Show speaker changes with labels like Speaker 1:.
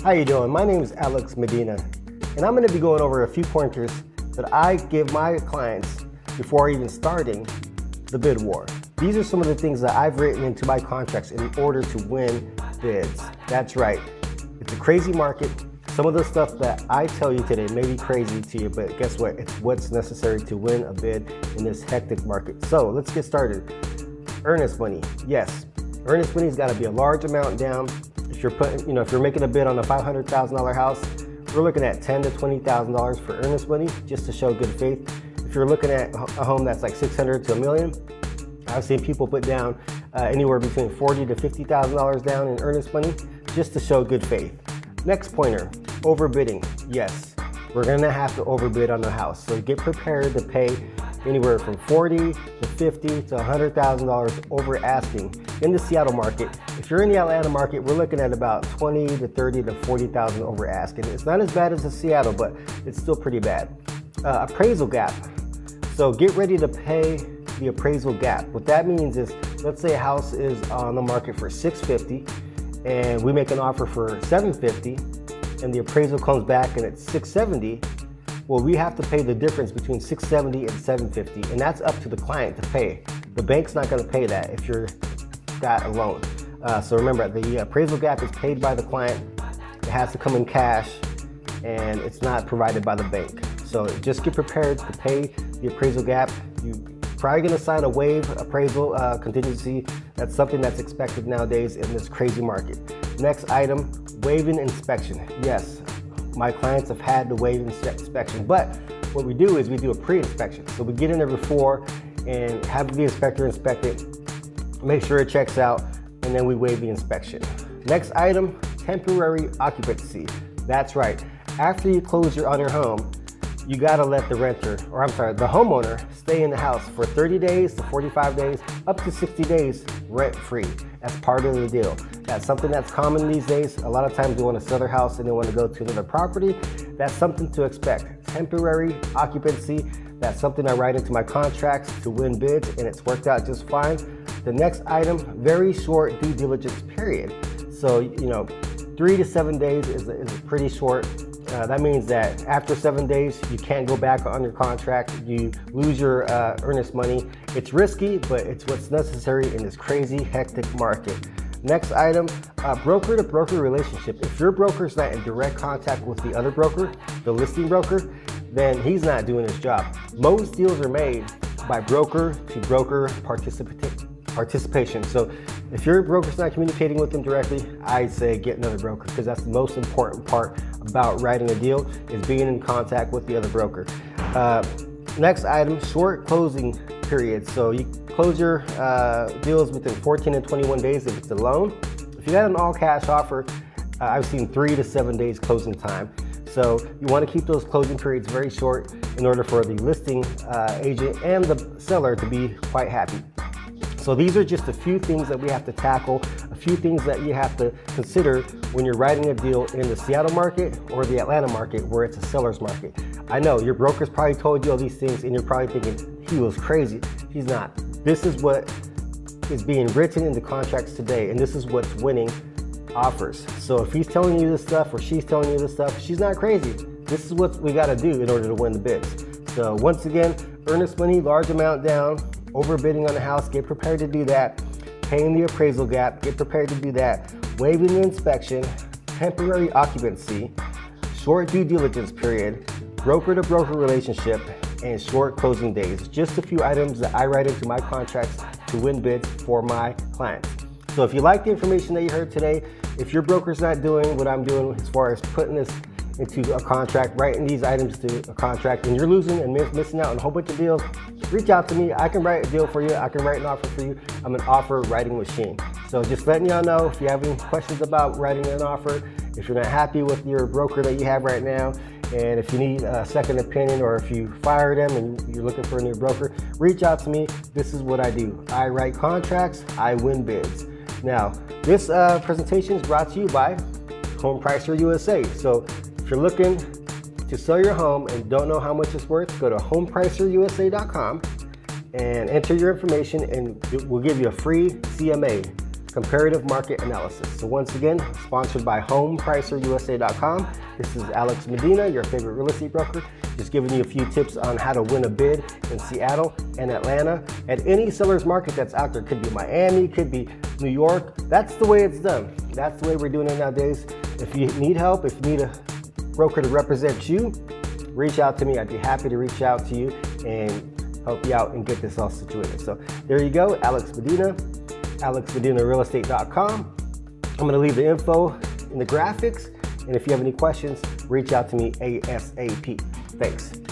Speaker 1: How you doing? My name is Alex Medina, and I'm going to be going over a few pointers that I give my clients before even starting the bid war. These are some of the things that I've written into my contracts in order to win bids. That's right. It's a crazy market. Some of the stuff that I tell you today may be crazy to you, but guess what? It's what's necessary to win a bid in this hectic market. So let's get started. Earnest money. Yes, earnest money's got to be a large amount down. If you're putting, if you're making a bid on a $500,000 house, we're looking at $10,000 to $20,000 for earnest money just to show good faith. If you're looking at a home that's like $600,000 to $1 million, I've seen people put down anywhere between $40,000 to $50,000 down in earnest money just to show good faith. Next pointer, overbidding. Yes, we're gonna have to overbid on the house. So get prepared to pay anywhere from $40,000 to $50,000 to $100,000 over asking in the Seattle market. If you're in the Atlanta market, we're looking at about $20,000 to $30,000 to $40,000 over asking. It's not as bad as the Seattle, but it's still pretty bad. Appraisal gap. So get ready to pay the appraisal gap. What that means is, let's say a house is on the market for $650,000 and we make an offer for $750,000 and the appraisal comes back and it's $670,000. Well, we have to pay the difference between $670,000 and $750,000, and that's up to the client to pay. The bank's not going to pay that if you're got a loan. So remember, the appraisal gap is paid by the client. It has to come in cash, and it's not provided by the bank. So just get prepared to pay the appraisal gap. You're probably going to sign a WAIVE appraisal contingency. That's something that's expected nowadays in this crazy market. Next item, waiving inspection. Yes, my clients have had the WAIVE inspection, but what we do is we do a pre-inspection. So we get in there before and have the inspector inspect it, make sure it checks out, and then we waive the inspection. Next item, temporary occupancy. That's right. After you close on your home, you gotta let the the homeowner stay in the house for 30 days to 45 days, up to 60 days rent-free. That's part of the deal. That's something that's common these days. A lot of times they want to sell their house and they want to go to another property. That's something to expect. Temporary occupancy. That's something I write into my contracts to win bids, and it's worked out just fine. The next item, very short due diligence period. So, 3 to 7 days is pretty short. That means that after 7 days, you can't go back on your contract. You lose your earnest money. It's risky, but it's what's necessary in this crazy, hectic market. Next item, broker-to-broker relationship. If your broker's not in direct contact with the other broker, the listing broker, then he's not doing his job. Most deals are made by broker-to-broker participation. So if your broker's not communicating with them directly, I'd say get another broker, because that's the most important part about writing a deal, is being in contact with the other broker. Next item, short closing periods. So you close your deals within 14 and 21 days if it's a loan. If you got an all cash offer, I've seen 3 to 7 days closing time. So you want to keep those closing periods very short in order for the listing agent and the seller to be quite happy. So these are just a few things that we have to tackle, a few things that you have to consider when you're writing a deal in the Seattle market or the Atlanta market, where it's a seller's market. I know your broker's probably told you all these things and you're probably thinking, he was crazy. He's not. This is what is being written in the contracts today, and this is what's winning offers. So if he's telling you this stuff or she's telling you this stuff, she's not crazy. This is what we got to do in order to win the bids. So once again, earnest money, large amount down, overbidding on the house, get prepared to do that. Paying the appraisal gap, get prepared to do that. Waiving the inspection, temporary occupancy, short due diligence period, broker-to-broker relationship, and short closing days. Just a few items that I write into my contracts to win bids for my clients. So if you like the information that you heard today, if your broker's not doing what I'm doing as far as putting this into a contract, writing these items to a contract, and you're losing and missing out on a whole bunch of deals, reach out to me. I can write a deal for you. I can write an offer for you. I'm an offer writing machine. So just letting y'all know, if you have any questions about writing an offer, if you're not happy with your broker that you have right now, and if you need a second opinion, or if you fire them and you're looking for a new broker, reach out to me. This is what I do. I write contracts, I win bids. Now, this presentation is brought to you by Home Pricer USA. So if you're looking to sell your home and don't know how much it's worth, go to homepricerusa.com and enter your information, and we'll give you a free CMA. comparative market analysis. So once again, sponsored by HomePricerUSA.com. This is Alex Medina, your favorite real estate broker, just giving you a few tips on how to win a bid in Seattle and Atlanta and any seller's market that's out there. Could be Miami, could be New York. That's the way it's done. That's the way we're doing it nowadays. If you need help, if you need a broker to represent you, reach out to me. I'd be happy to reach out to you and help you out and get this all situated. So there you go, Alex Medina, AlexMedinaRealEstate.com. I'm going to leave the info in the graphics, and if you have any questions, reach out to me ASAP. Thanks.